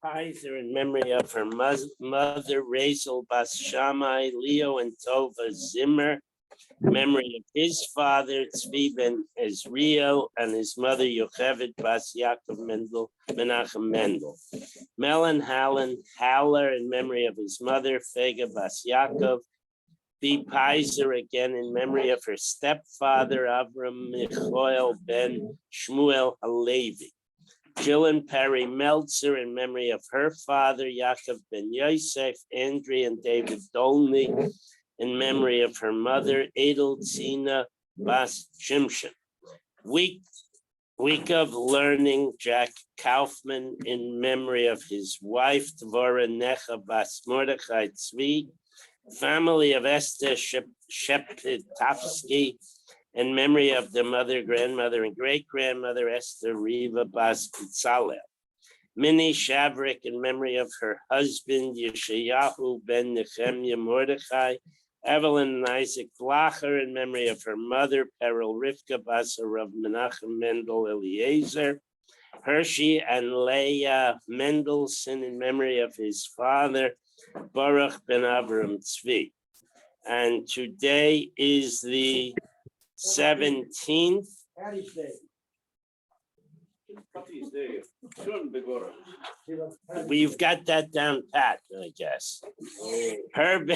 Pizer in memory of her mother, Rachel Bas Shammai, Leo and Tova Zimmer, memory of his father, Tzvi ben Ezrio, and his mother, Yocheved Bas Yaakov Mendel, Menachem Mendel. Melon Haller in memory of his mother, Fega Bas Yaakov. B. Pizer again in memory of her stepfather, Avram Michoel ben Shmuel Halevi. Jillian Perry Meltzer in memory of her father, Yaakov ben Yosef, Andrea and David Dolny in memory of her mother, Edel Tzina Bas Shimshon. Week of Learning, Jack Kaufman in memory of his wife, Dvorah Necha Bas Mordechai Tzvi. Family of Esther Shepetavsky in memory of their mother, grandmother, and great-grandmother, Esther Riva Bas Pitzalel. Minnie Shavrik in memory of her husband, Yeshayahu ben Nehemiah Mordechai. Evelyn and Isaac Flacher in memory of her mother, Peril Rivka Bas of Menachem Mendel Eliezer. Hershey and Leah Mendelssohn in memory of his father, Baruch ben Avram Tzvi. And today is the 17th. We've got that down pat, I guess. Herb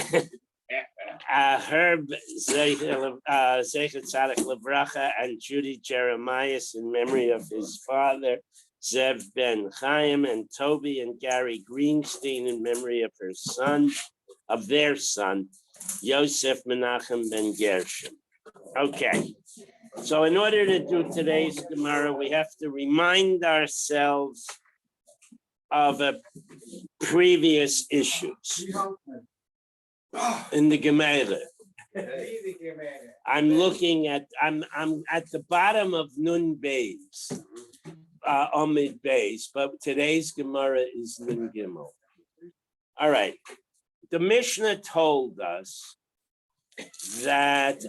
Zeichet Tzaddik Levracha and Judy Jeremias in memory of his father, Zev ben Chaim, and Toby and Gary Greenstein in memory of their son, Yosef Menachem ben Gershom. Okay, so in order to do today's Gemara, we have to remind ourselves of previous issues in the Gemara. I'm at the bottom of Nun Beis, Omid Beis, but today's Gemara is Nun Gimel. All right, the Mishnah told us that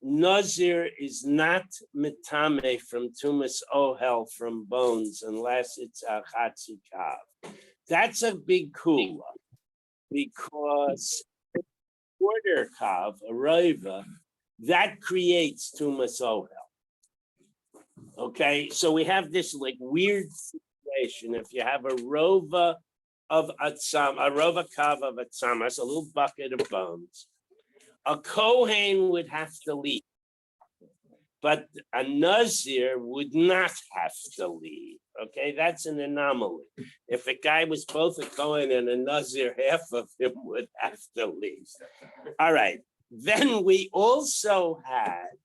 Nazir is not mitame from tumas ohel from bones unless it's a chatzikav. That's a big kula because quarter kav, a rova, that creates tumas ohel. Okay, so we have this like weird situation. If you have a rova of atzam, a rova kav of atzamas, a little bucket of bones, a Kohen would have to leave, but a Nazir would not have to leave. Okay, that's an anomaly. If a guy was both a Kohen and a Nazir, half of him would have to leave. All right, then we also had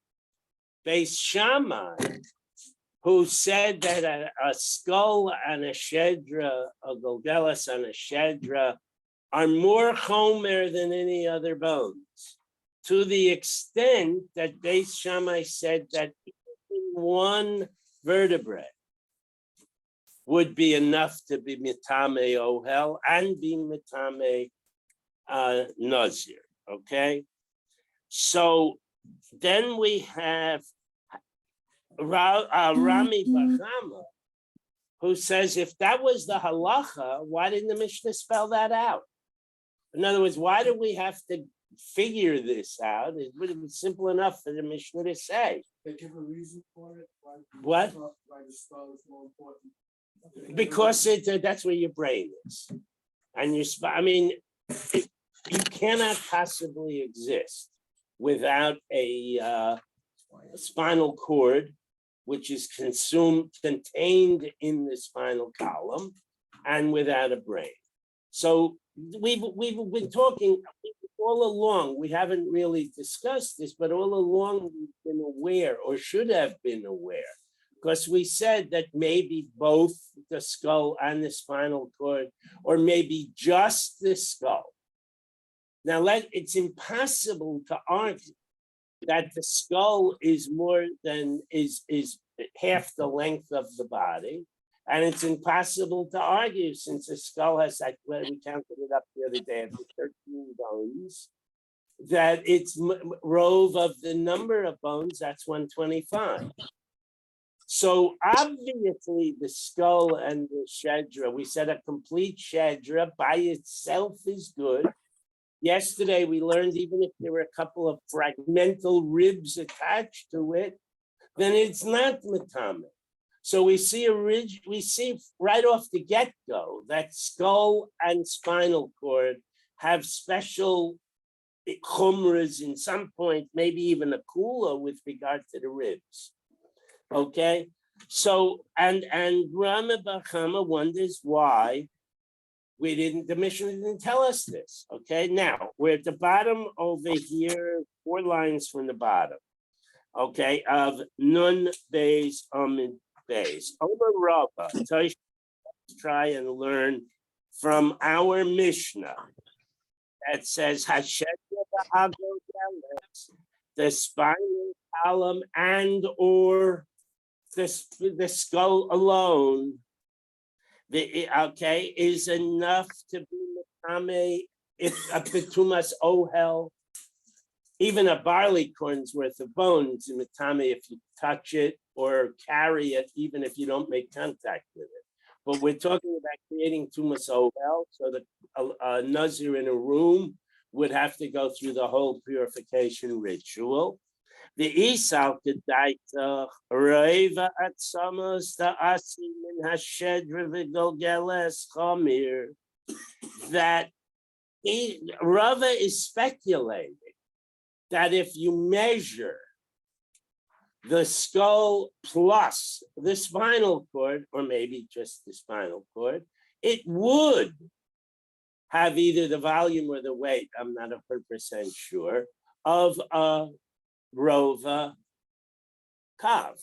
Beis Shammai, who said that a skull and a shedra, a golgelis and a shedra, are more chomer than any other bones, to the extent that Beis Shammai said that one vertebrae would be enough to be mitame ohel and be mitame nazir. Okay, so then we have Rami Bahama, who says if that was the halacha, why didn't the Mishnah spell that out? In other words, why do we have to figure this out? It would have been simple enough for the Mishnah to say. They give a reason for it. What? Why the skull is more important. Because that's where your brain is, and you cannot possibly exist without a spinal cord, which is contained in the spinal column, and without a brain. So we've been talking all along. We haven't really discussed this, but all along we've been aware, or should have been aware, because we said that maybe both the skull and the spinal cord, or maybe just the skull. Now, it's impossible to argue that the skull is is half the length of the body, and it's impossible to argue since the skull has, we counted it up the other day, 13 bones, that it's rove of the number of bones, that's 125. So obviously the skull and the shedra, we said a complete shedra by itself is good. Yesterday we learned even if there were a couple of fragmental ribs attached to it, then it's not metame. So we see right off the get-go that skull and spinal cord have special chumras in some point, maybe even a kula with regard to the ribs. Okay, so and Rama Bachama wonders why the Mishnah didn't tell us this. Okay, now we're at the bottom over here, 4 lines from the bottom. Okay, of Nun Beis Amid Beis. Over Rava, try and learn from our Mishnah that says Hashem the spinal column and or the skull alone, is enough to be metame if a betumas ohel, even a barley corn's worth of bones in metame if you touch it or carry it, even if you don't make contact with it. But we're talking about creating tumas ohel, so that a nazir in a room would have to go through the whole purification ritual. The Isal Kedaita Reva at Summers the Asim in Hashedra Vigolgeles Chamir, that Rava is speculating that if you measure the skull plus the spinal cord, or maybe just the spinal cord, it would have either the volume or the weight, I'm not 100% sure, of a Rova Kav.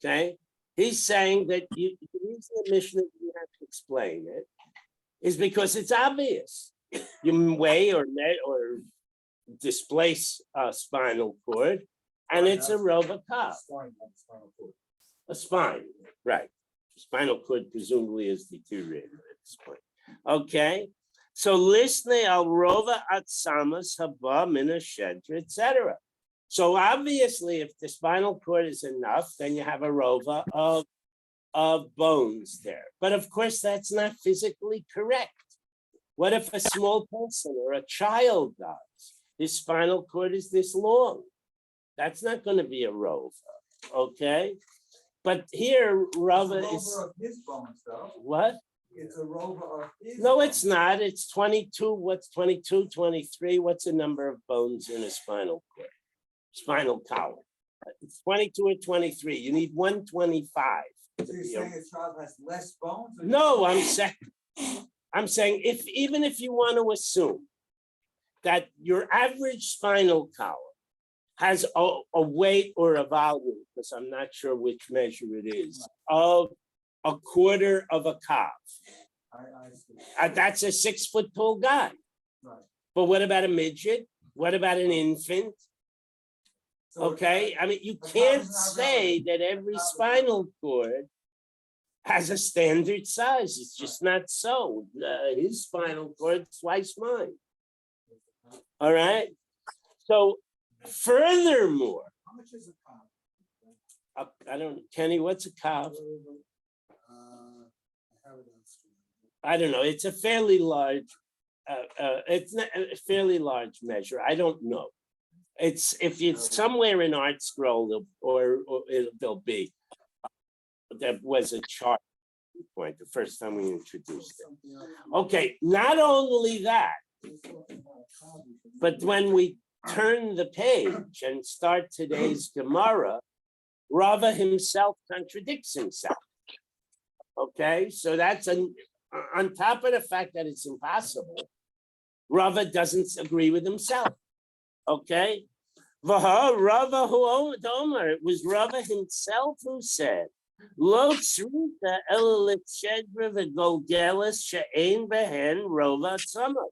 Okay, he's saying that the reason the Mishnah you have to explain it is because it's obvious. You weigh or displace a spinal cord, and it's a Rova Kav. A spine, right? Spinal cord presumably is deteriorated at this point. Okay, so listne al Rova atzamas haba mina shedra, etc. So obviously, if the spinal cord is enough, then you have a rova of bones there. But of course, that's not physically correct. What if a small person or a child dies? His spinal cord is this long. That's not going to be a rova, okay? But here, rova is of his bones, though. What? It's a rova of his. No, it's not. It's 22. What's 22, 23? What's the number of bones in a spinal cord? Spinal column. It's 22 or 23. You need 125. So you're saying a child has less bones? No, I'm saying even if you want to assume that your average spinal column has a weight or a volume, because I'm not sure which measure it is, of a quarter of a calf. I see. That's a 6 foot tall guy. Right. But what about a midget? What about an infant? So Okay, I mean, you the can't calf is not say relevant. that every spinal cord has a standard size. It's just not so. His spinal cord is twice mine. All right. So, furthermore, How much is a calf? I don't, Kenny, what's a calf? I have it on screen. I don't know. It's a fairly large. It's not a fairly large measure. I don't know. It's if it's somewhere in Art Scroll or there'll be. There was a chart point the first time we introduced it. Okay, not only that, but when we turn the page and start today's Gemara, Rava himself contradicts himself. Okay, so that's on top of the fact that it's impossible, Rava doesn't agree with himself. Okay, Rava who Omer, it was Rava himself who said, Lo tzrika ela l'tshedra v'golgelis she'ein behen rova tzama.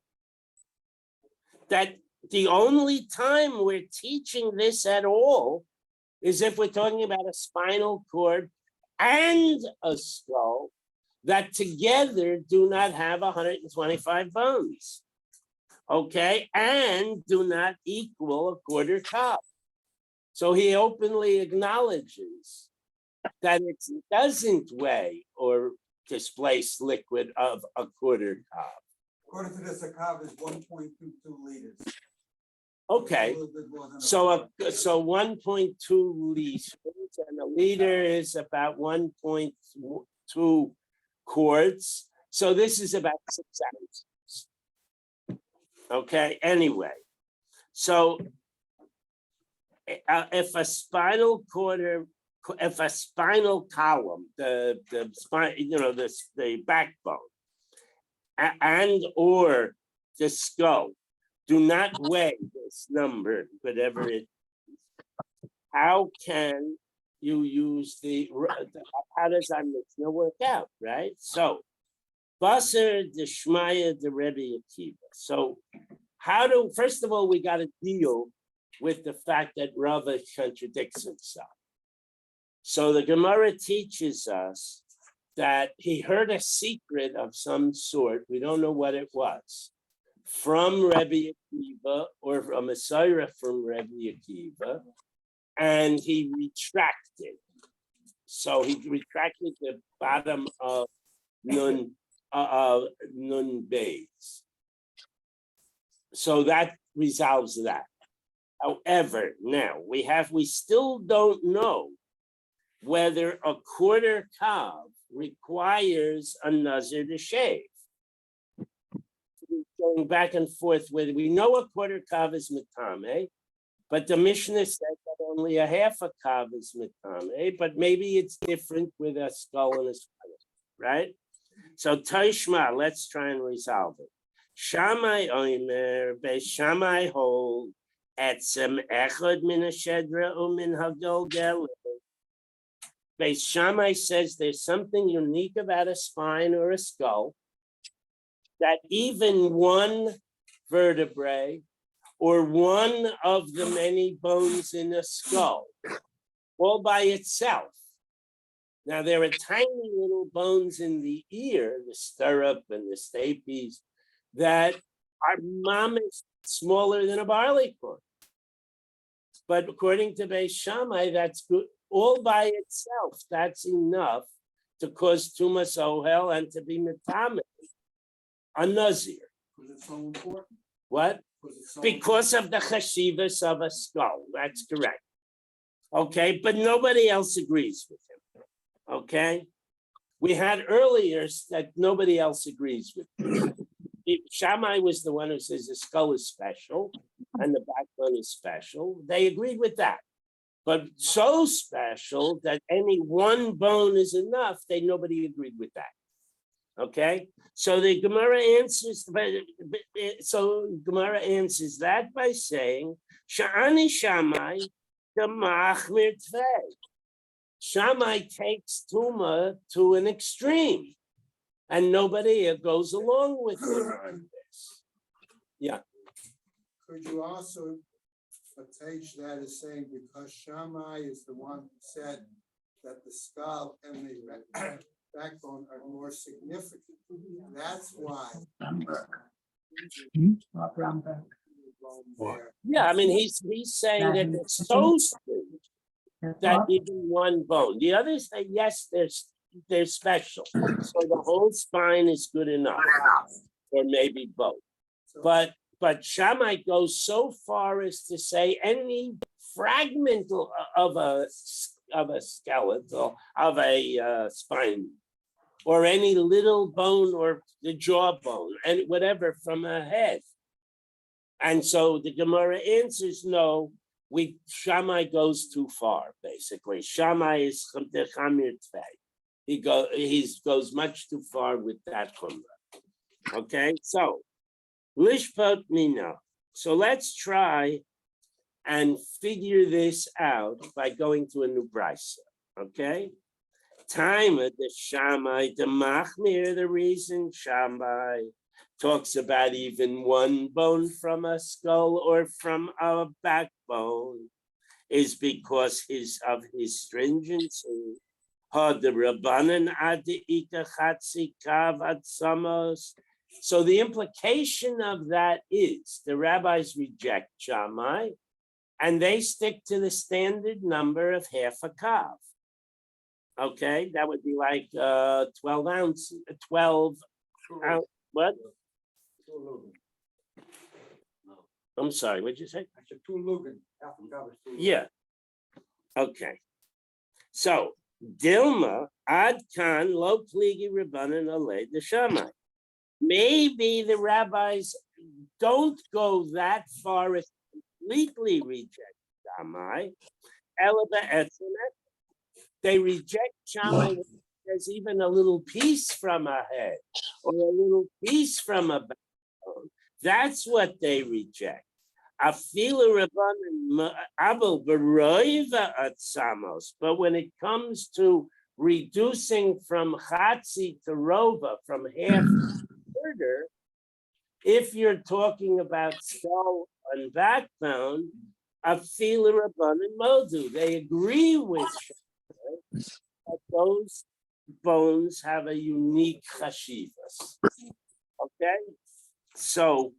That the only time we're teaching this at all is if we're talking about a spinal cord and a skull that together do not have 125 bones, okay, and do not equal a quarter cup. So he openly acknowledges that it doesn't weigh or displace liquid of a quarter cup. According to this, a calf is 1.22 liters. Okay, A little bit more than a so quart. so 1.2 liters, and a liter is about 1.2 quarts. So this is about 6 ounces. Okay, anyway, so if a spinal column, the spine, the backbone, and or the skull do not weigh this number, whatever it is, how can you use how does our Mishnah work out, right? So, Basar Deshmaya de Rebbe Akiva. So, first of all, we got to deal with the fact that Rava contradicts himself. So the Gemara teaches us that he heard a secret of some sort, we don't know what it was, from Rebbe Akiva or a Messiah from Rebbe Akiva, and he retracted. So he retracted the bottom of Nun Beis. So that resolves that. However, now we still don't know whether a quarter kav requires a nazir to shave. Going back and forth with, we know a quarter kav is mitame, but the Mishnah said that only a half a kav is mitame, but maybe it's different with a skull and a spinal, right? So Taishma, let's try and resolve it. Shammai Omer, Beis Shammai hold etzem echad min hashedra umin hagolgel. Beis Shammai says there's something unique about a spine or a skull, that even one vertebrae or one of the many bones in a skull, all by itself. Now, there are tiny little bones in the ear, the stirrup and the stapes, that are mamish smaller than a barleycorn. But according to Beis Shammai, that's good. All by itself, that's enough to cause tumas ohel and to be mitame, a nazir. Because it's so important. What? So Because of the chashivas of a skull. That's correct. Okay, but nobody else agrees with him. Okay, we had earlier that nobody else agrees with him. Shammai was the one who says the skull is special and the backbone is special. They agreed with that. But so special that any one bone is enough, nobody agreed with that. Okay, so the Gemara answers, Gemara answers that by saying, Sha'ani Shammai, the Machmir Tvei. Shammai takes Tuma to an extreme, and nobody goes along with him on this. Yeah. Could you also attach that as saying because Shammai is the one who said that the skull and the backbone are more significant? That's why. Yeah, I mean, he's saying that it's so strange that even one bone. The others say, yes, they're special. So the whole spine is good enough, or maybe both. But Shammai goes so far as to say any fragment of a skeletal, of a spine, or any little bone or the jawbone, and whatever from a head. And so the Gemara answers, no, Shammai goes too far, basically. Shammai is the Chamir Tvei. He goes much too far with that Chumrah. Okay, so Lishpot Mina. So let's try and figure this out by going to a new brisa. Okay, time of the Shammai, the Machmir, the reason Shammai talks about even one bone from a skull or from a backbone is because of his stringency. So the implication of that is the rabbis reject Shammai and they stick to the standard number of half a kav. Okay, that would be like 12 ounce, 12 ounce, what? I'm sorry, what'd you say? I said 2 lugan. Yeah. Okay. So Dilma ad kan lo pligi rabbanan alei the Shammai. Maybe the rabbis don't go that far as completely reject Shammai. They reject Shammai when there's even a little piece from a head or a little piece from a backbone. That's what they reject. But when it comes to reducing from chatzi to rova, from half to quarter, if you're talking about skull and backbone, afilu rabbanan modu. They agree with Shammai that those bones have a unique chashivas. Okay, so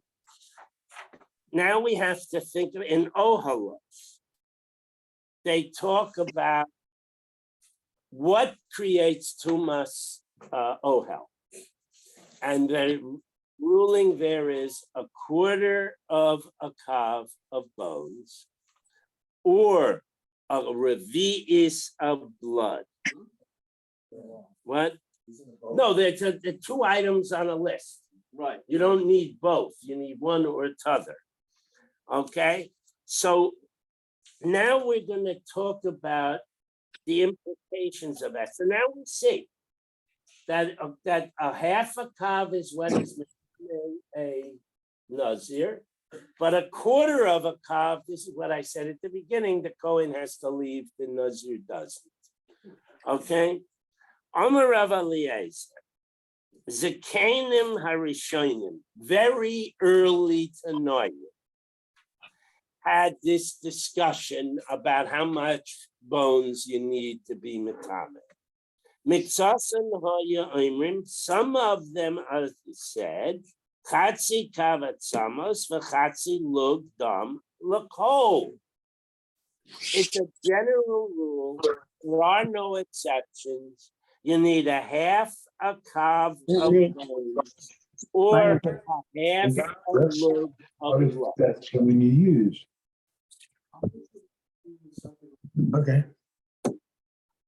now we have to think of in Ohalos. They talk about what creates tumas ohel, and the ruling there is a quarter of a kav of bones, or a revi'is of blood. What? No, there's the 2 items on a list. Right. You don't need both. You need one or t'other. Okay. So now we're going to talk about the implications of that. So now we see that a half a kav is what is a nazir, but a quarter of a kav, this is what I said at the beginning, the Kohen has to leave, the nazir doesn't. Okay. Amar Rav Eliezer, Zekanim Harishonim, very early Tanoim, had this discussion about how much bones you need to be metamed. Miksasan Haya Imrim, some of them are said, Chatzi Kavat Samos, V'Chatzi Lug Dam Lakol. It's a general rule, there are no exceptions. You need a half a kav of bones or a half a lug of blood. That's when you use. Okay.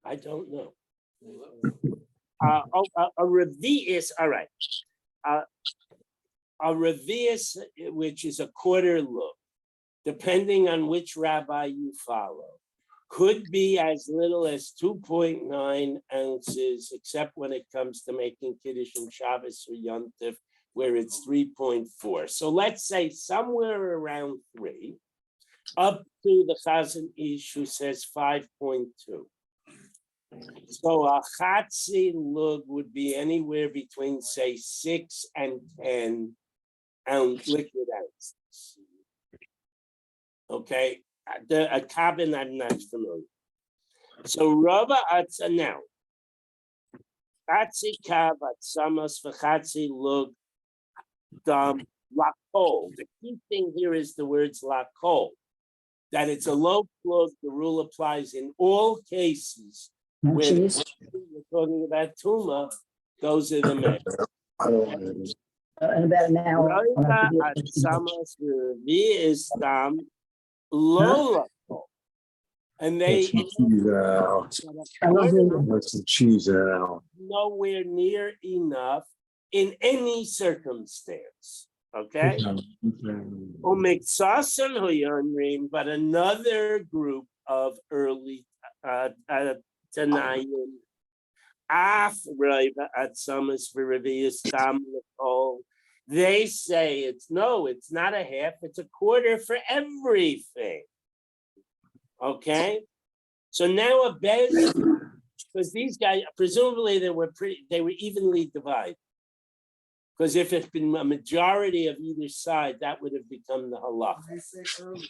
I don't know. A revi'is, all right. A revi'is, which is a quarter lug, depending on which rabbi you follow, could be as little as 2.9 ounces, except when it comes to making Kiddush and Shabbos or Yom Tov, where it's 3.4. So let's say somewhere around 3, up to the Chazon Ish who says 5.2. So a chatzi lug would be anywhere between, say, 6 and 10 ounce liquid ounces. Okay, a cabin I'm not familiar. So Rava Atza now, chatzi kav atzamos v'chatzi lug dam lakol. The key thing here is the words lakol, that it's a low plug. The rule applies in all cases. When we're talking about tuma, those are the measures. In about an hour. Rava atzamos v'istam lola. And they Cheese out. Let's the cheese out. nowhere near enough in any circumstance. Okay. But another group of early Tanayim, they say it's not a half, it's a quarter for everything. Okay, so now a bez, because these guys presumably they were evenly divided. Because if it's been a majority of either side, that would have become the halacha. They say early.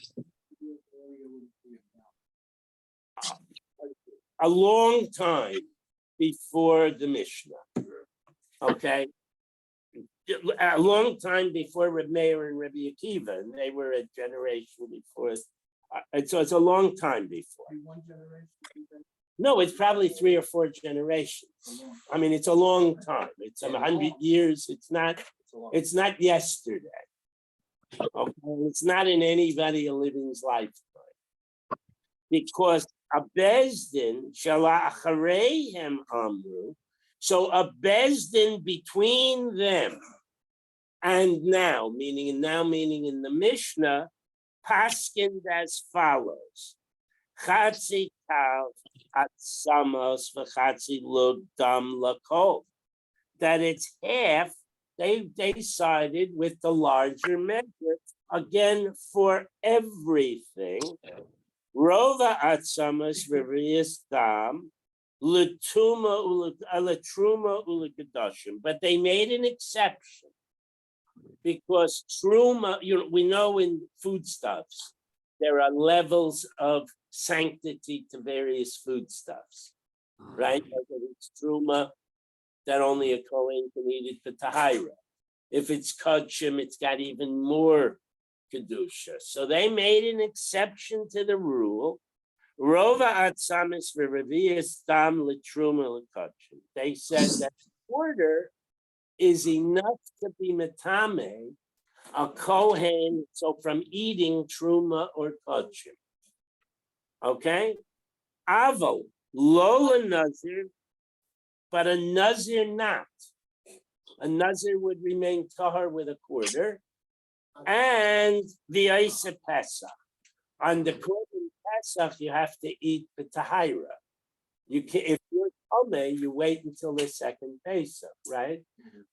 A long time before the Mishnah. Okay, a long time before Reb Meir and Rabbi Akiva, and they were a generation before. And so it's a long time before. One generation. No, it's probably 3 or 4 generations. I mean, it's a long time. It's 100 years. It's not yesterday. Okay? It's not in anybody living's lifetime. Because a bezdin shala achareihem amru. So a bezdin between them and now meaning in the Mishnah, paskined as follows: Chatzi kav atzamos v'chatzi lug dam lakol. That it's half. They sided with the larger measure again for everything. Rova atzamos v'riyas dam letruma ulekedashim. But they made an exception. Because truma, we know in foodstuffs, there are levels of sanctity to various foodstuffs, right? If it's truma, that only a Kohen can eat it for tahira. If it's kachim, it's got even more kedusha. So they made an exception to the rule. Rova atzamis v'reviyas dam letruma lekachim. They said that quarter is enough to be metame a kohen, so from eating truma or kachim. Okay, aval lo nazir, but a nazir not. A nazir would remain tahar with a quarter, and the Isa Pesach. On the Korban Pesach, you have to eat the tahira. You can, if you're Tomei, you wait until the second Pesach, right?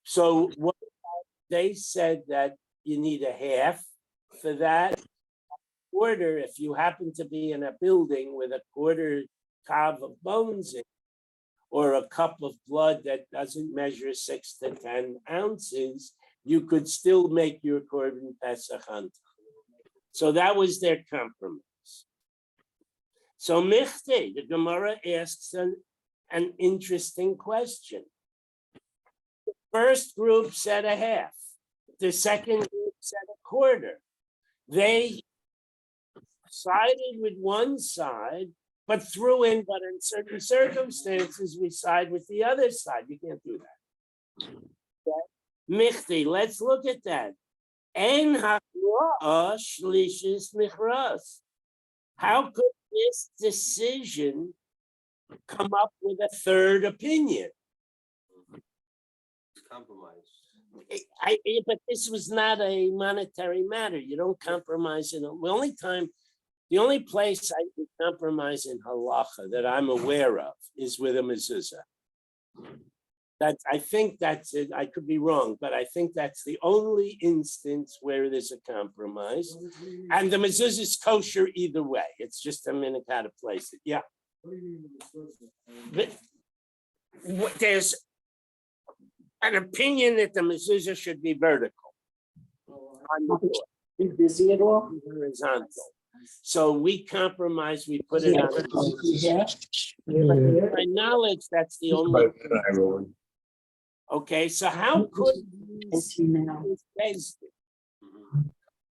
So what they said that you need a half for that quarter. If you happen to be in a building with a quarter kav of bones in, or a cup of blood that doesn't measure 6 to 10 ounces, you could still make your Korban Pesach on. So that was their compromise. So Michte, the Gemara asks an interesting question. The first group said a half. The second group said a quarter. They sided with one side, but threw in, but in certain circumstances, we side with the other side. You can't do that. Okay? Michte, let's look at that. En ha'kroa shlishis michras. How could this decision come up with a third opinion? Compromise. But this was not a monetary matter. You don't compromise in the only time The only place I would compromise in halacha that I'm aware of is with a mezuzah. I think that's it. I could be wrong, but I think that's the only instance where there's a compromise. And the mezuzah is kosher either way. It's just a minute how to place it. Yeah. But there's an opinion that the mezuzah should be vertical. On the floor. You busy at all? Horizontal. So we compromise, we put it on. Yeah. To my knowledge, that's the only. But then I will- Okay, so how could Is he now? these guys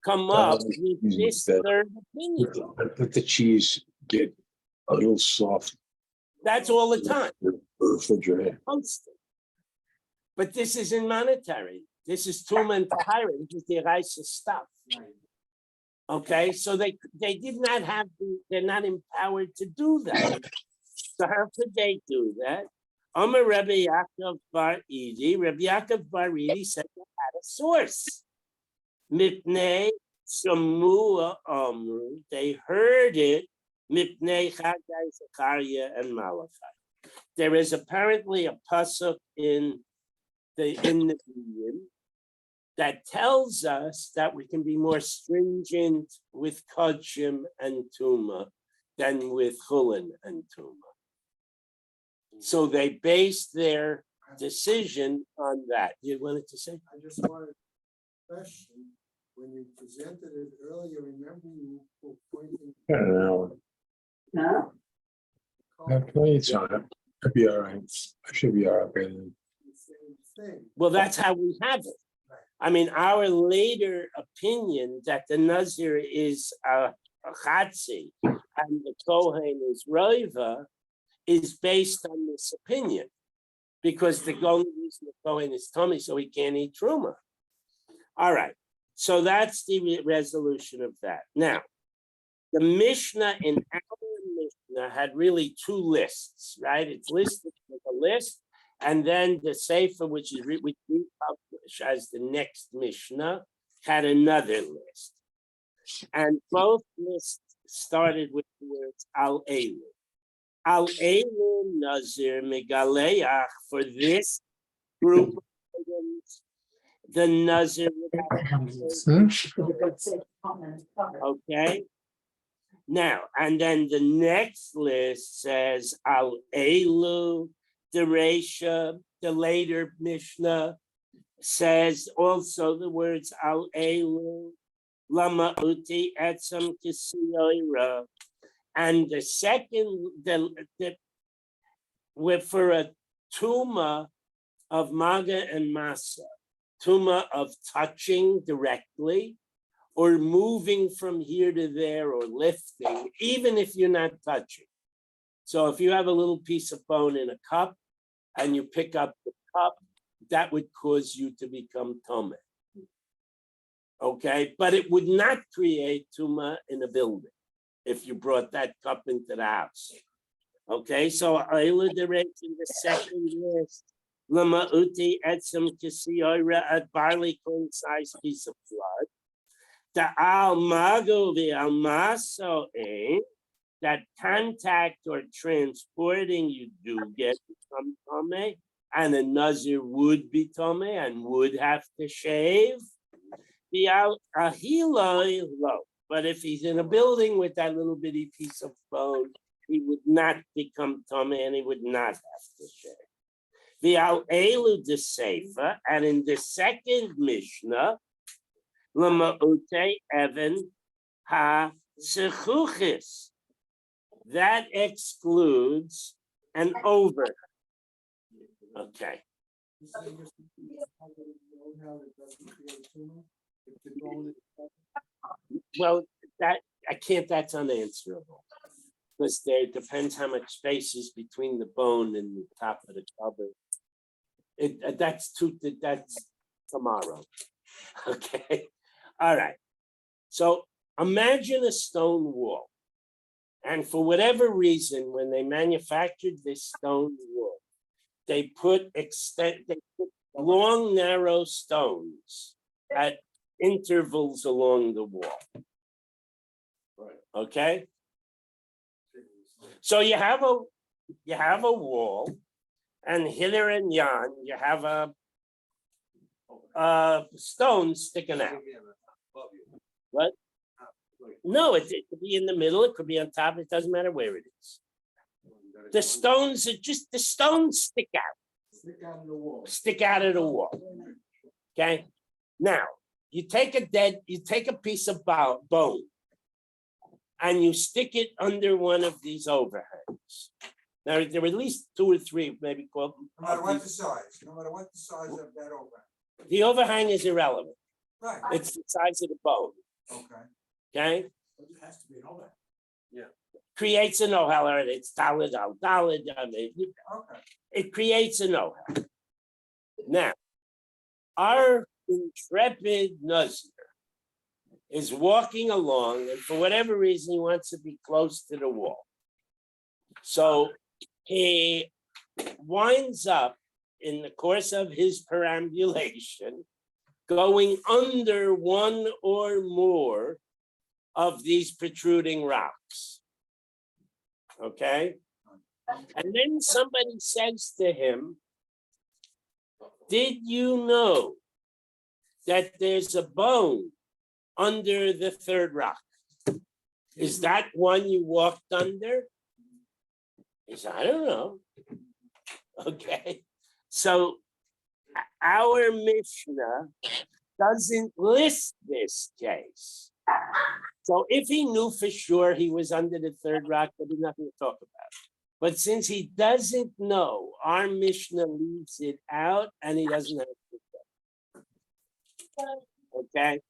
come up with this third opinion? Let the cheese get a little soft. That's all the time, Refrigerator. constant. But this isn't monetary. This is Tuma and Tahira. This is the Raisa stuff. Okay, so they did not have, they're not empowered to do that. So how could they do that? Amar Rabbi Yaakov Bar Idi. Rabbi Yaakov Bar Idi said they had a source. Mipnei Shamua Amru. They heard it. Mipnei Chagai, Zechariah, and Malachi. There is apparently a pasuk in the Nevi'im that tells us that we can be more stringent with Kodshim and Tuma than with Chulin and Tuma. So they based their decision on that. You wanted to say? I just wanted to question, when you presented it earlier, remember you were pointing. I don't know. No. I have plenty of time. I'll be all right. I should be all right. by then. The same thing. Well, that's how we have it. I mean, our later opinion that the Nazir is a Chatzi and the Kohen is Roiva is based on this opinion, because the only reason the Kohen is tummy so he can't eat Truma. All right, so that's the resolution of that. Now, the Mishnah in our Mishnah had really two lists, right? It's listed with a list, and then the Sefer, which we publish as the next Mishnah, had another list. And both lists started with the words Al Elu. Al Elu Nazir Megaleach, for this group of items, the Nazir would have, okay? Now, and then the next list says Al Elu, the Resha, the later Mishnah says also the words Al Elu, Lama Uti Etzam Kisiyoira. And the second, for a Tuma of Maga and Masa, Tuma of touching directly, or moving from here to there, or lifting, even if you're not touching. So if you have a little piece of bone in a cup and you pick up the cup, that would cause you to become Tomeh. Okay, but it would not create Tuma in a building if you brought that cup into the house. Okay, so Ayla directs in the second list, Lama Uti Etzem Kisiyora, a barley corn sized piece of blood. The Al Mago the Al Maso that contact or transporting you do get become Tomeh, and a Nazir would be Tomeh and would have to shave. The Al Ahiloi lo. But if he's in a building with that little bitty piece of bone, he would not become Tomeh and he would not have to shave. The Al Elu de Sefer, and in the second Mishnah, Lama Ute Evan Ha Sechuchis. That excludes an over. Okay. Well, that's unanswerable, because there depends how much space is between the bone and the top of the cover. That's tomorrow. Okay. All right. So imagine a stone wall. And for whatever reason, when they manufactured this stone wall, they put long, narrow stones at intervals along the wall. Okay. So you have a wall, and hither and yon, you have a stone sticking out. What? No, it could be in the middle, it could be on top, it doesn't matter where it is. The stones stick out. Stick out of the wall. Stick out of the wall. Okay. Now, you take a piece of bone and you stick it under one of these overhangs. Now, there are at least 2 or 3, maybe 12. No matter what the size of that overhang. The overhang is irrelevant. Right. It's the size of the bone. Okay. Okay. But it has to be an overhang. Creates an ohel. It's daled al daled. Okay. It creates an ohel. Now, our intrepid Nazir is walking along, and for whatever reason, he wants to be close to the wall. So he winds up in the course of his perambulation going under one or more of these protruding rocks. Okay? And then somebody says to him, did you know that there's a bone under the third rock? Is that one you walked under? He said, I don't know. Okay. So our Mishnah doesn't list this case. So if he knew for sure he was under the third rock, there'd be nothing to talk about. But since he doesn't know, our Mishnah leaves it out and he doesn't have to say. Okay.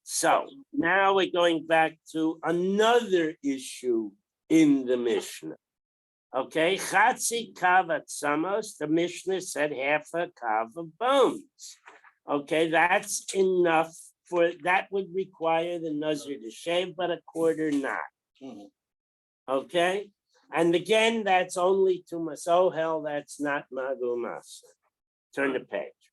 So now we're going back to another issue in the Mishnah. Okay, Chatzi kav atzamos, the Mishnah said half a kav of bones. Okay, that's enough that would require the Nazir to shave, but a quarter not. Okay, and again, that's only tumas ohel, that's not magumas. Turn the page.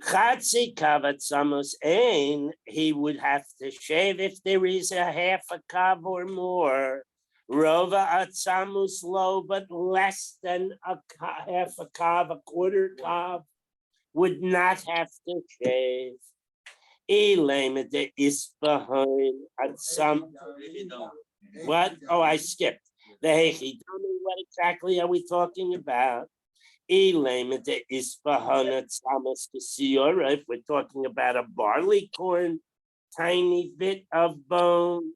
Chatzi kav atzamos ein, he would have to shave if there is a half a kav or more. Rova atzamus low, but less than half a kav, a quarter kav, would not have to shave. Elame de isbahoin atzam. What? Oh, I skipped. The hechi. Tell me what exactly are we talking about? Elame de isbahoin atzamus kisiora. If we're talking about a barley corn, tiny bit of bone.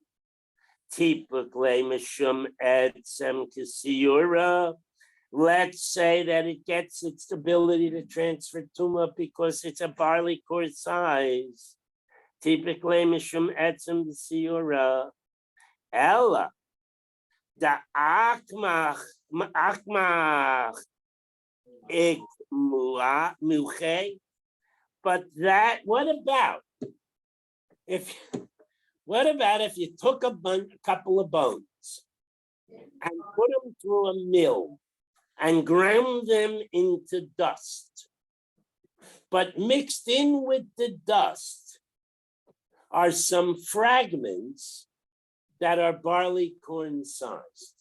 Typically, mishum edsem kisiura. Let's say that it gets its ability to transfer tumah because it's a barley corn size. Typically, mishum edsem kisiura. Ella, the akmach ikmuche. But that, what about if you took a couple of bones and put them through a mill and ground them into dust, but mixed in with the dust are some fragments that are barley corn sized?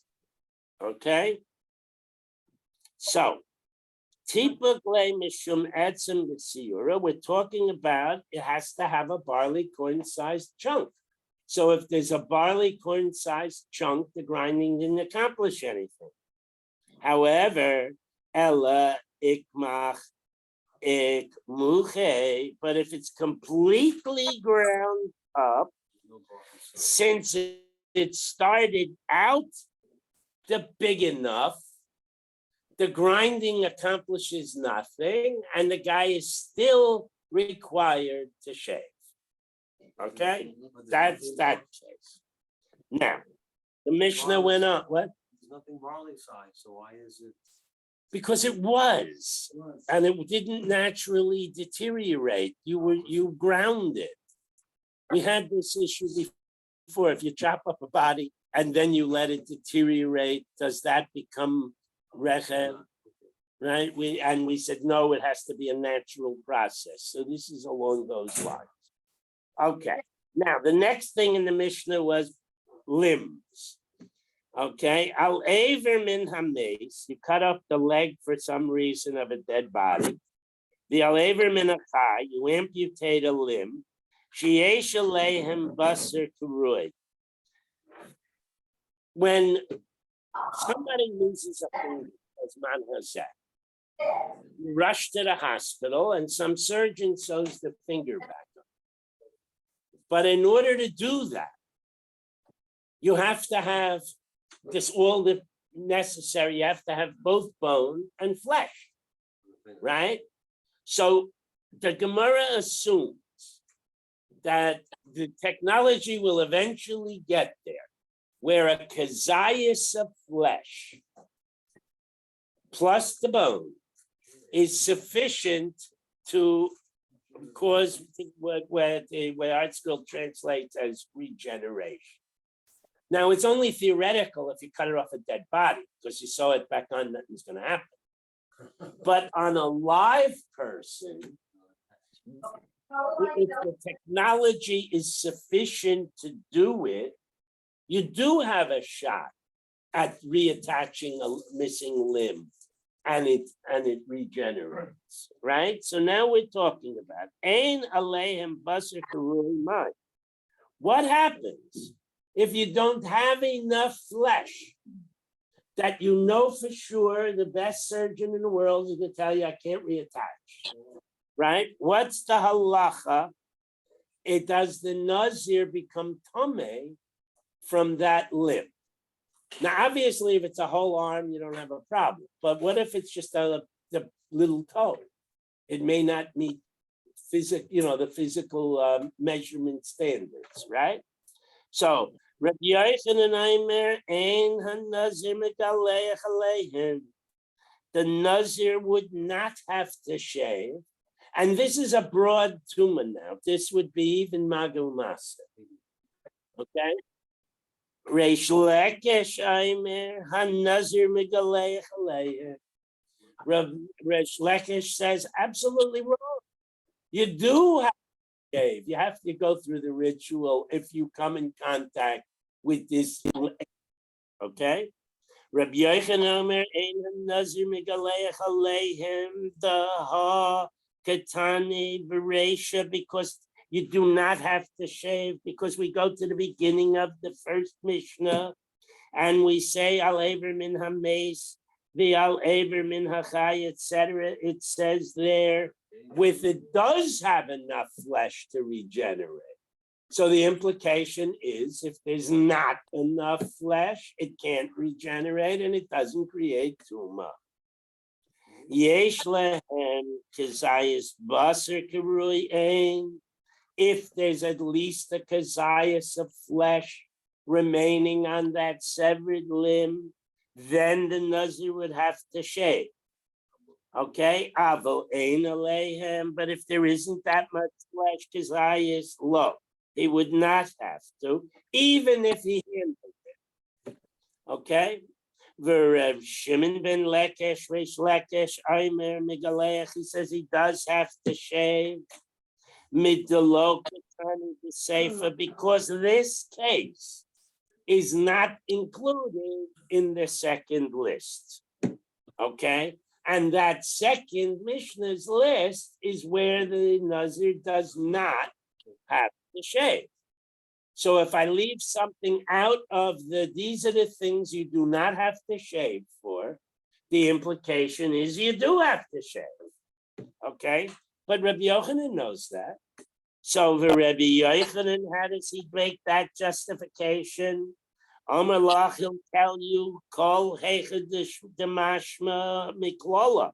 Okay? So, typically, mishum etzem b'siyura, we're talking about it has to have a barley corn sized chunk. So if there's a barley corn sized chunk, the grinding didn't accomplish anything. However, ella ikmach ikmuche, but if it's completely ground up, since it started out big enough, the grinding accomplishes nothing, and the guy is still required to shave. Okay, that's that case. Now, the Mishnah went on. What? There's nothing barley size, so why is it? Because it was, and it didn't naturally deteriorate. You ground it. We had this issue before. If you chop up a body and then you let it deteriorate, does that become rechem? Right? We said no, it has to be a natural process. So this is along those lines. Okay. Now the next thing in the Mishnah was limbs. Okay, al aver min hames, you cut off the leg for some reason of a dead body. The al aver min achai, you amputate a limb. Sheyesh aleihem basar kurui. When somebody loses a finger, as man has said, you rush to the hospital and some surgeon sews the finger back up. But in order to do that, you have to have all the necessary, you have to have both bone and flesh, right? So the Gemara assumes that the technology will eventually get there, where a kazayas of flesh plus the bone is sufficient to cause what Art School translates as regeneration. Now, it's only theoretical if you cut it off a dead body, because you sew it back on, nothing's going to happen. But on a live person, if the technology is sufficient to do it, you do have a shot at reattaching a missing limb, and it regenerates, right? So now we're talking about Ein Aleihem Basar Karui Mai. What happens if you don't have enough flesh that you know for sure the best surgeon in the world is going to tell you, I can't reattach, right? What's the halacha? It does the nazir become tameh from that limb? Now, obviously, if it's a whole arm, you don't have a problem. But what if it's just the little toe? It may not meet the physical measurement standards, right? So, Rabbi Yochanan Aimer ein hanazir megaleich aleihem. The nazir would not have to shave, and this is a broad tumah now. This would be even magul masa. Okay. Reish Lakish Aimer hanazir megaleich aleihem. Reish Lakish says absolutely wrong. You do have to shave. You have to go through the ritual if you come in contact with this, okay? Rabbi Yochanan Omer ein nazir megaleich aleihem daha katani v'reisha, because you do not have to shave, because we go to the beginning of the first Mishnah and we say al aver min hames the al aver min hachai, etc. It says there, with it does have enough flesh to regenerate. So the implication is if there's not enough flesh, it can't regenerate and it doesn't create tumah. Yesh lehem kazayas basar karui ein. If there's at least a kazayas of flesh remaining on that severed limb, then the nazir would have to shave. Okay, avo ein aleihem. But if there isn't that much flesh, kazayas lo. He would not have to, even if he handled it. Okay? V'Rev Shimon ben Lakish, Reish Lakish, Aimer Megaleach, he says he does have to shave. Midalo Katani the Sefer, because this case is not included in the second list. Okay? And that second Mishnah's list is where the Nazir does not have to shave. So if I leave something out of these are the things you do not have to shave for, the implication is you do have to shave. Okay? But Rabbi Yochanan knows that. So the Rabbi Yochanan, how does he break that justification? Amar Lach, he'll tell you, Kol Heichadish Demashma Miklola.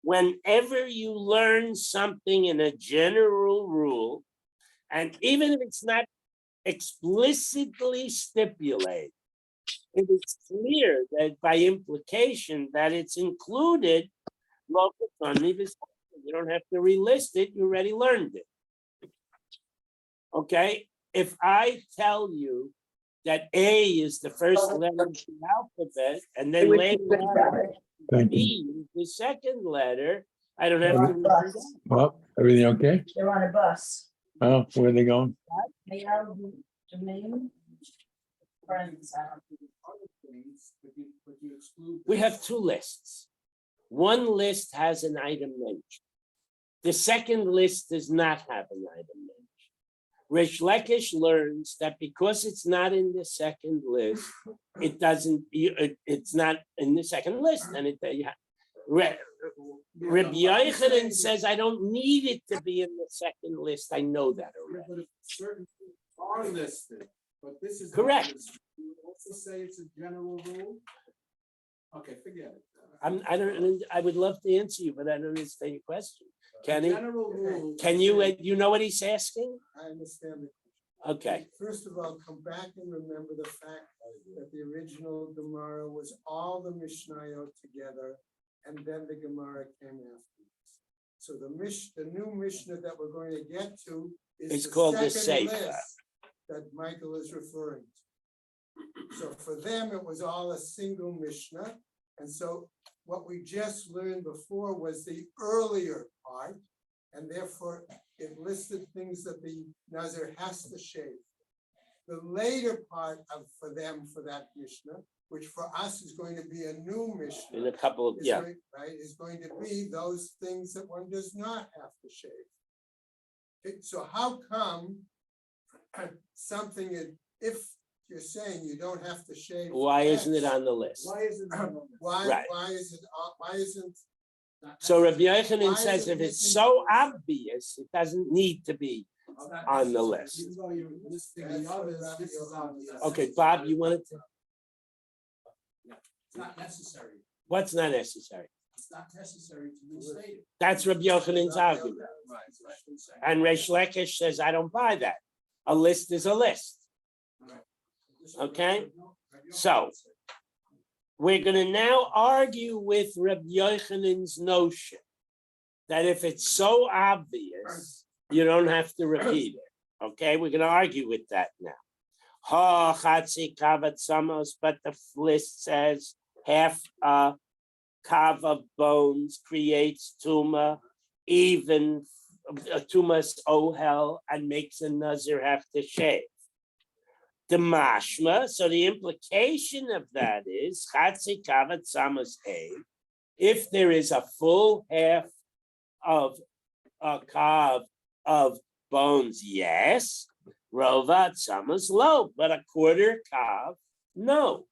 Whenever you learn something in a general rule, and even if it's not explicitly stipulated, it is clear that by implication that it's included, you don't have to relist it, you already learned it. Okay, if I tell you that A is the first letter of the alphabet, and then later on B is the second letter, I don't have to read that. Well, everything okay? They're on a bus. Oh, where are they going? They are Jermaine. Friends, Other things, but you exclude. We this. have two lists. One list has an item mentioned. The second list does not have an item mentioned. Rish Lakish learns that because it's not in the second list, it doesn't. It's not in the second list, and it. Rabbi Yochanan says, I don't need it to be in the second list. I know that Yeah, already. but if certain things are listed, but this is. Correct. You also say it's a general rule? Okay, forget it. I would love to answer you, but I don't understand your question. Kenny, General rule. can you, you know what he's asking? I understand the. Okay, First of all, come back and remember the fact that the original Gemara was all the Mishnayot together, and then the Gemara came afterwards. So the new Mishnah that we're going to get to is It's the called the second Sefer. list that Michael is referring to. So for them, it was all a single Mishnah, and so what we just learned before was the earlier part, and therefore it listed things that the Nazir has to shave. The later part for them, for that Mishnah, which for us is going to be a new Mishnah. in a couple of, yeah. Right, is going to be those things that one does not have to shave. Okay, so how come something, if you're saying you don't have to shave? Why isn't it X, on the list? Why isn't it? Right. Why is it, why isn't? So Rabbi Yochanan Why says is it if it's missing? so obvious, it doesn't need to be on the list. Even though you're listing the others, this is obvious. Okay, Bob, you wanted to, It's not necessary. what's not necessary? It's not necessary to restate it. That's Rabbi Yochanan's argument. Right. And Reish Lakish says, I don't buy that. A list is a list. Okay? So, we're gonna now argue with Rabbi Yochanan's notion that if it's so obvious, you don't have to repeat it. Okay, we're gonna argue with that now. Ha chatzi kavat samos, but the list says half a kav of bones creates tuma, even tumas ohel, and makes a nazir have to shave. The mashma, so the implication of that is chatzi kavat samos hay. If there is a full half of a kav of bones, yes. Rovat samos low, but a quarter kav, no.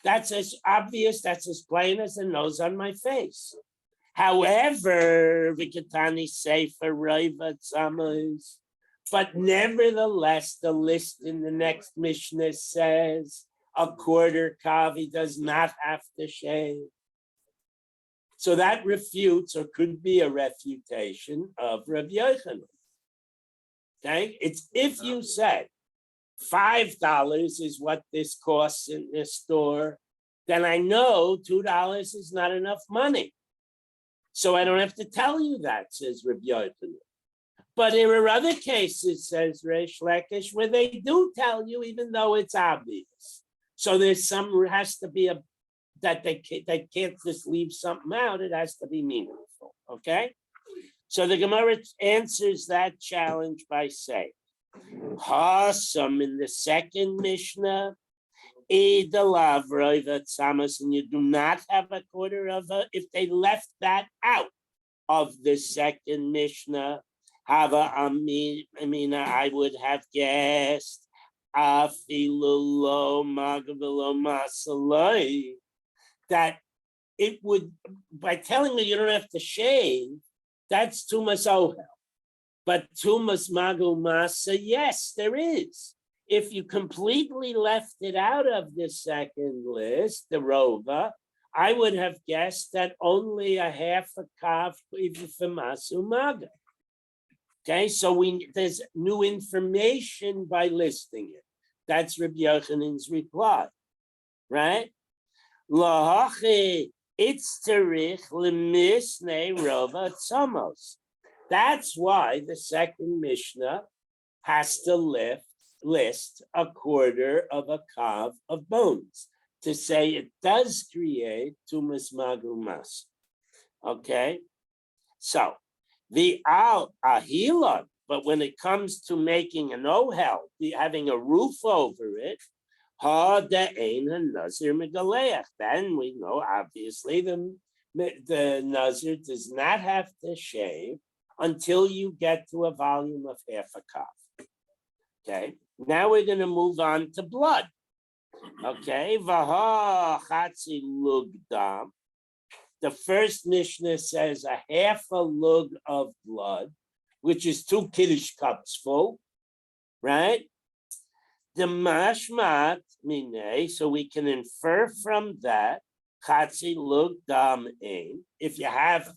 That's as obvious, that's as plain as the nose on my face. However, Vikatani Sefer Rovat samos. But nevertheless, the list in the next Mishnah says a quarter kavi does not have to shave. So that refutes or could be a refutation of Rabbi Yochanan. Okay, it's if you said $5 is what this costs in this store, then I know $2 is not enough money. So I don't have to tell you that, says Rabbi Yochanan. But there are other cases, says Reish Lakish, where they do tell you, even though it's obvious. So there's has to be that they can't just leave something out. It has to be meaningful. Okay. So the Gemara answers that challenge by saying, "Hasam in the second Mishnah, Idalav Roivat Samas, and you do not have a quarter of a. If they left that out of the second Mishnah." Hava Amina, I would have guessed Afilulo Magavilo Masaloi that it would, by telling me you don't have to shave, that's Tumas Ohel. But Tumas Magu Masa, yes, there is. If you completely left it out of the second list, the Rova, I would have guessed that only a half a kav even for Masu Maga. Okay, so there's new information by listing it. That's Rabbi Yochanan's reply, right? Lahachi itzterich lemisnei rova tzamos. That's why the second Mishnah has to list a quarter of a kav of bones to say it does create tumas magumas. Okay, so. The al ahilon, but when it comes to making an ohel, having a roof over it, Ha de'ein ha-nazir megaleach. Then we know, obviously, the nazir does not have to shave until you get to a volume of half a cup. Okay, now we're going to move on to blood. Okay, vaha chatzi lug dam. The first Mishnah says a half a lug of blood, which is 2 kiddush cups full, right? The mashmat mine, so we can infer from that, chatzi lug dam ein. If you have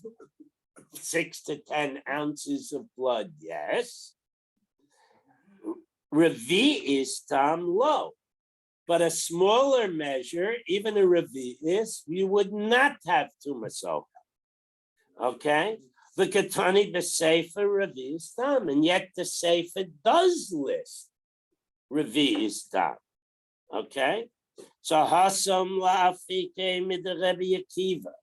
6 to 10 ounces of blood, yes. Revi is tam low. But a smaller measure, even a revi'is, you would not have tumasoka. Okay? The Katani b'Sefer revi'is tam, and yet the Sefer does list revi'is tam. Okay? So hasam la'afike mid Rebbe Akiva.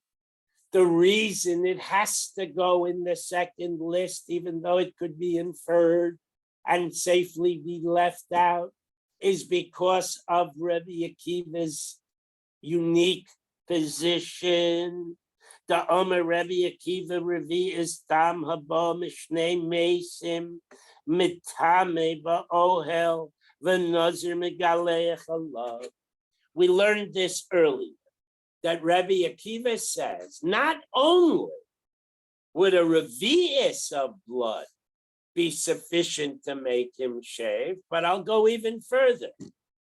The reason it has to go in the second list, even though it could be inferred and safely be left out, is because of Rebbe Akiva's unique position. The Omer Rebbe Akiva Revi is Tam Haba Mishnei Mesim Mitame Ba'ohel V'Nazir Megaleach Allah. We learned this earlier, that Rebbe Akiva says, not only would a revi'is of blood be sufficient to make him shave, but I'll go even further.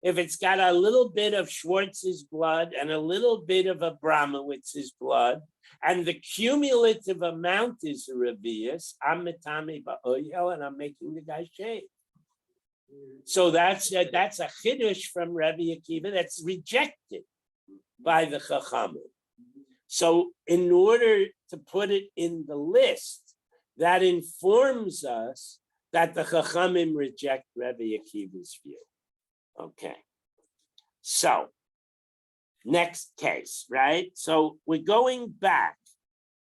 If it's got a little bit of Schwartz's blood and a little bit of Abramowitz's blood, and the cumulative amount is a revi'is, I'm metame ba'oyel, and I'm making the guy shave. So that's a chiddush from Rebbe Akiva that's rejected by the Chachamim. So in order to put it in the list, that informs us that the Chachamim reject Rebbe Akiva's view. Okay. So, next case, right? So we're going back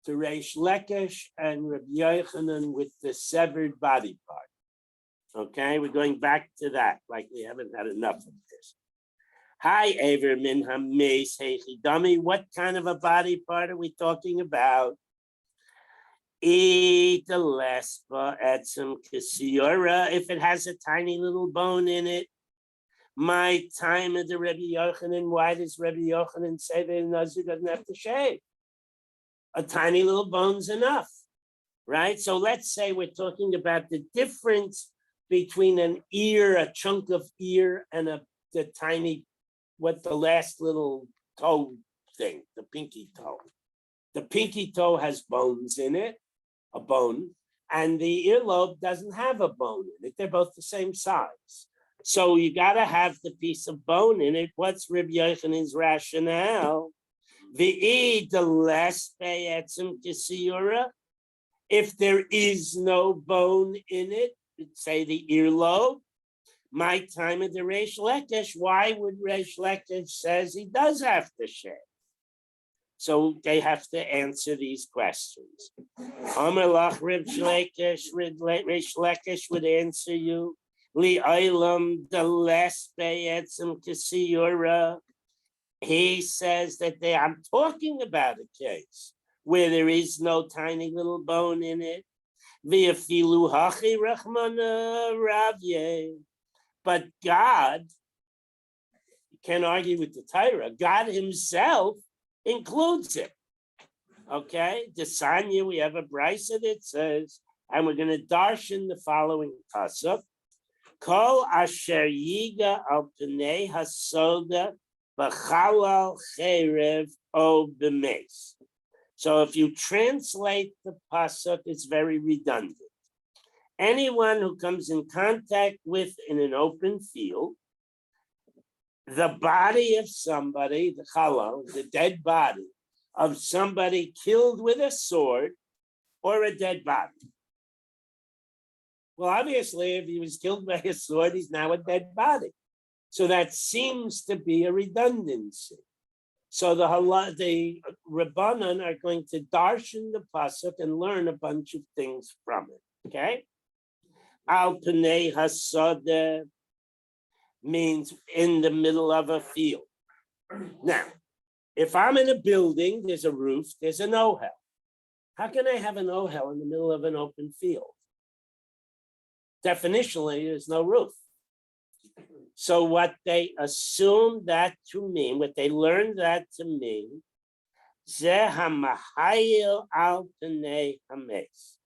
to Reish Lakish and Rabbi Yochanan with the severed body part. Okay, we're going back to that, like we haven't had enough of this. Hi, Aver min hameis heichidami. What kind of a body part are we talking about? Eat the lespa at some kasiora if it has a tiny little bone in it. My time at the Rebbe Yochanan, why does Rebbe Yochanan say that a Nazir doesn't have to shave? A tiny little bone's enough, right? So let's say we're talking about the difference between an ear, a chunk of ear, and the tiny, what the last little toe thing, the pinky toe. The pinky toe has bones in it, a bone, and the earlobe doesn't have a bone in it. They're both the same size. So you got to have the piece of bone in it. What's Rabbi Yochanan's rationale? If there is no bone in it, say the earlobe, my time at the Reish Lakish, why would Reish Lakish says he does have to shave? So they have to answer these questions. Amar lach Reish Lakish would answer you. Li Eilam the last be'etzem kasiyura. He says that I'm talking about a case where there is no tiny little bone in it. V'afilu hachi rachmana ravye. But God, you can't argue with the Torah. God Himself includes it. Okay, the Sanya, we have a brisa that says, and we're going to darshan the following pasuk. Kol asher yiga al pnei hasoda b'chalal cherev o b'meis. So if you translate the pasuk, it's very redundant. Anyone who comes in contact with, in an open field, the body of somebody, the chalal, the dead body of somebody killed with a sword or a dead body. Well, obviously, if he was killed by a sword, he's now a dead body. So that seems to be a redundancy. So the Rabbanan are going to darshan the pasuk and learn a bunch of things from it. Okay? Al Pnei Hasada. means in the middle of a field. Now, if I'm in a building, there's a roof, there's an ohel. How can I have an ohel in the middle of an open field? Definitionally, there's no roof. So what they assume that to mean, what they learned that to mean, Zeh hamahayil al pnei hames.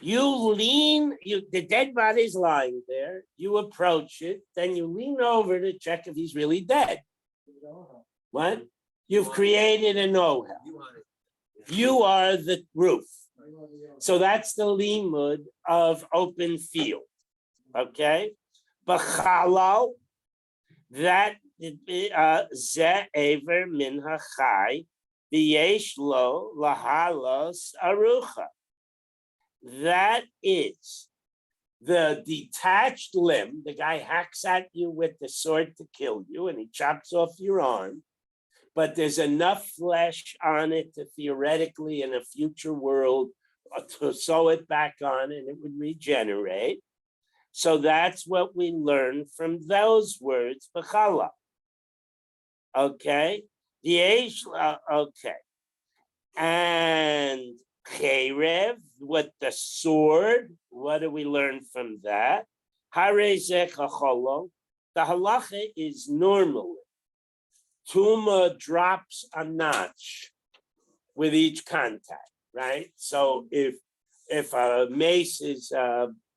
You lean, the dead body's lying there, you approach it, then you lean over to check if he's really dead. What? You've created an ohel. You are the roof. So that's the limud of open field. Okay? B'chalal, that ze ever min hachai, v'yesh lo lahalos arucha. That is the detached limb. The guy hacks at you with the sword to kill you, and he chops off your arm. But there's enough flesh on it to theoretically, in a future world, to sew it back on, and it would regenerate. So that's what we learn from those words, b'chala. Okay, okay, and cherev, with the sword. What do we learn from that? Harezeh chacholo. The halacha is normally tuma drops a notch with each contact, right? So if a mace is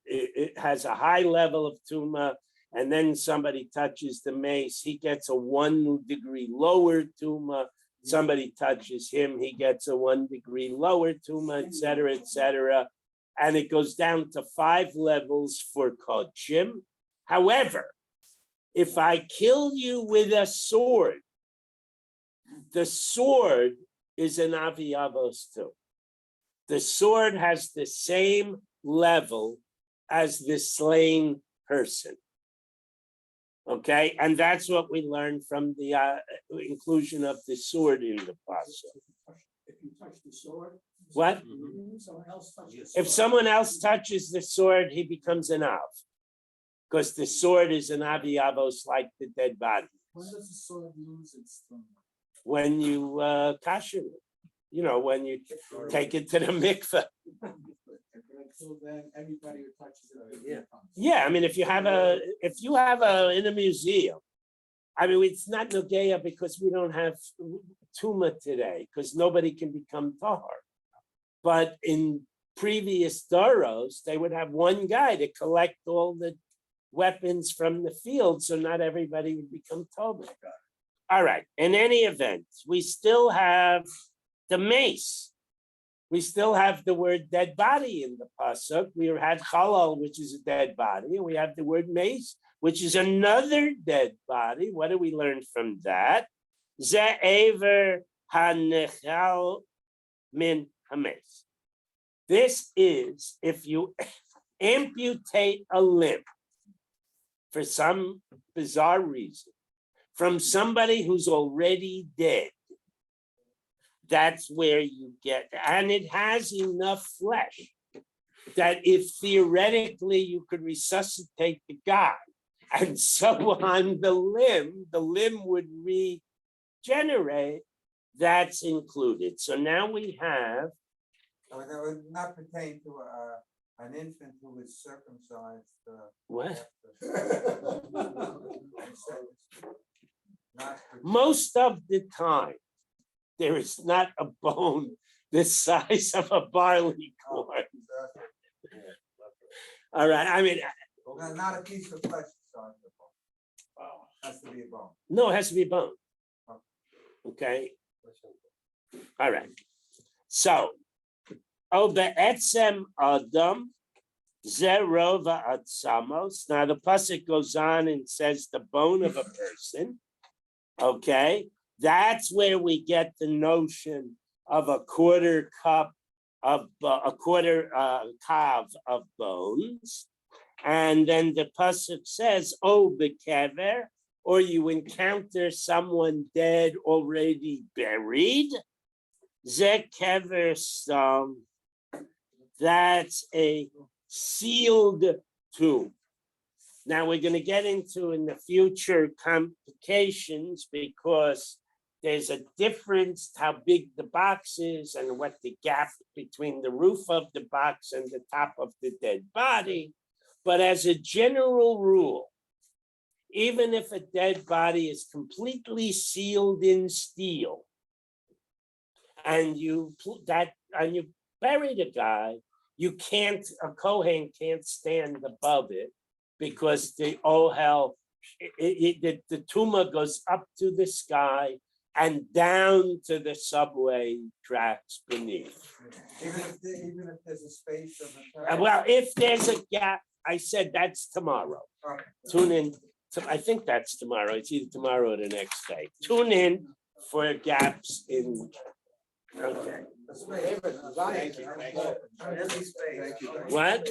it has a high level of tuma, and then somebody touches the mace, he gets a 1 degree lower tuma. Somebody touches him, he gets a 1 degree lower tuma, et cetera, and it goes down to 5 levels for kodshim. However, if I kill you with a sword, the sword is an aviyavos too. The sword has the same level as the slain person. Okay, and that's what we learned from the inclusion of the sword in the pasuk. If you touch the sword. What? Someone else touches. If someone else touches the sword, he becomes an av, because the sword is an aviyavos like the dead body. When does the sword lose its thumb? When you kasher it, when you take it to the mikveh. So then everybody who touches it. Yeah. Yeah, I mean, if you have in a museum, I mean, it's not nogeya because we don't have tuma today, because nobody can become tahar. But in previous daros, they would have one guy to collect all the weapons from the field, so not everybody would become tahar. All right, in any event, we still have the mace. We still have the word dead body in the pasuk. We had chalal, which is a dead body, and we have the word mace, which is another dead body. What do we learn from that? Ze'ever hanechal min hames. This is if you amputate a limb for some bizarre reason from somebody who's already dead. That's where you get, and it has enough flesh that if theoretically you could resuscitate the guy and so on the limb would regenerate, that's included. So now we have. So that would not pertain to an infant who is circumcised. What? Not Most of the time, there is not a bone the size of a barley corn. All right, I mean. Not a piece of flesh. Has to be a bone. No, it has to be bone. Okay. All right. So, be'etzem adam zerova atzamos. Now the pasuk goes on and says the bone of a person. Okay, that's where we get the notion of a quarter cup of a quarter kav of bones, and then the pasuk says, "Oh, bekever," or you encounter someone dead already buried. Ze kever stam. That's a sealed tomb. Now, we're gonna get into in the future complications because there's a difference how big the box is and what the gap between the roof of the box and the top of the dead body. But as a general rule, even if a dead body is completely sealed in steel and you bury the guy, a Kohen can't stand above it because the the tumor goes up to the sky and down to the subway tracks beneath. Even if there's a space of. Well, if there's a gap, I said that's tomorrow. Okay. Tune in. I think that's tomorrow. It's either tomorrow or the next day. Tune in for gaps in. Okay. Thank you. What?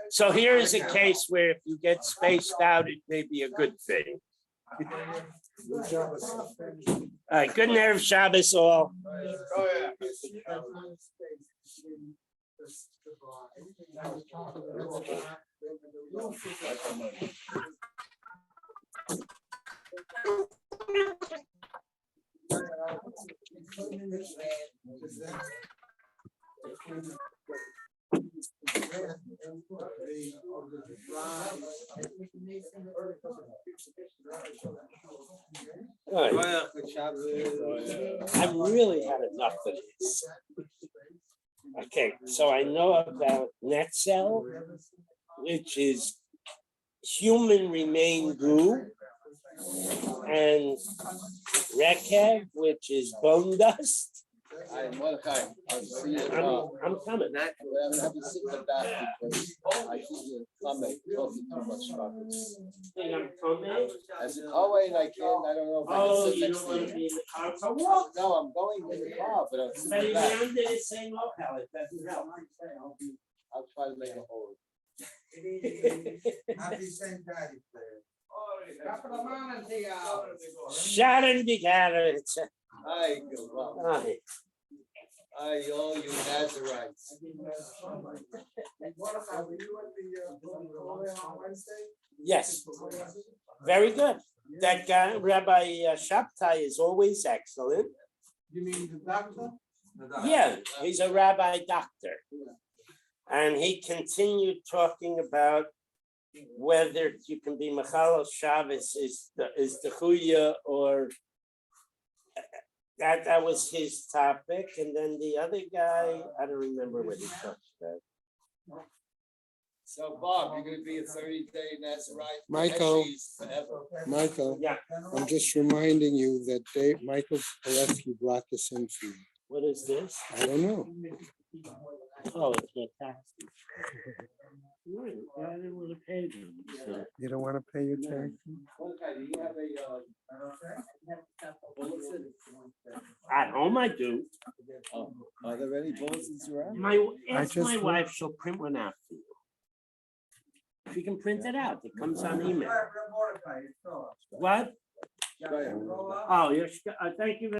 So here is a case where if you get spaced out, it may be a good thing. All right, good nerve Shabbos all. All right. I've really had enough of this. Okay, so I know about Netzel, which is human remain goo, and Rekev, which is bone dust. Hi, Mordechai. I'll see you. I'm coming. I'm gonna have to sit in the back because I think you're coming, talking too much Shabbos. Think I'm coming? As an wait, I don't know if I Oh, can sit you next don't to want to you. be in the car for what? No, I'm going in the car, but I'm But sitting if back. you're under the same locale, it doesn't help. I'll try to make a hold. Happy St. Patty's Day. Sharon Bigara. Hi, good luck. Hi, all you Nazarites. Yes, very good. That guy, Rabbi Shabtai, is always excellent. You mean the doctor? Yeah, he's a rabbi doctor. And he continued talking about whether you can be Mechalel Shabbos is the Chuya or that was his topic. And then the other guy, I don't remember what he touched that. So Bob, you're gonna be a 30-day Nazarite. Michael. Actually, it's forever. Michael, Yeah, I'm just reminding you that Michael Pilecki brought this in for you. what is this? I don't know. Oh, it's my tax. I didn't want to pay them. So. You don't want to pay your tax? Okay, do you have a bulletin? At home I do. Oh, are there any bulletins around? Ask just my want- wife, she'll print one out for you. She can print it out. It comes on email. What? Go ahead. Oh, you're, thank you.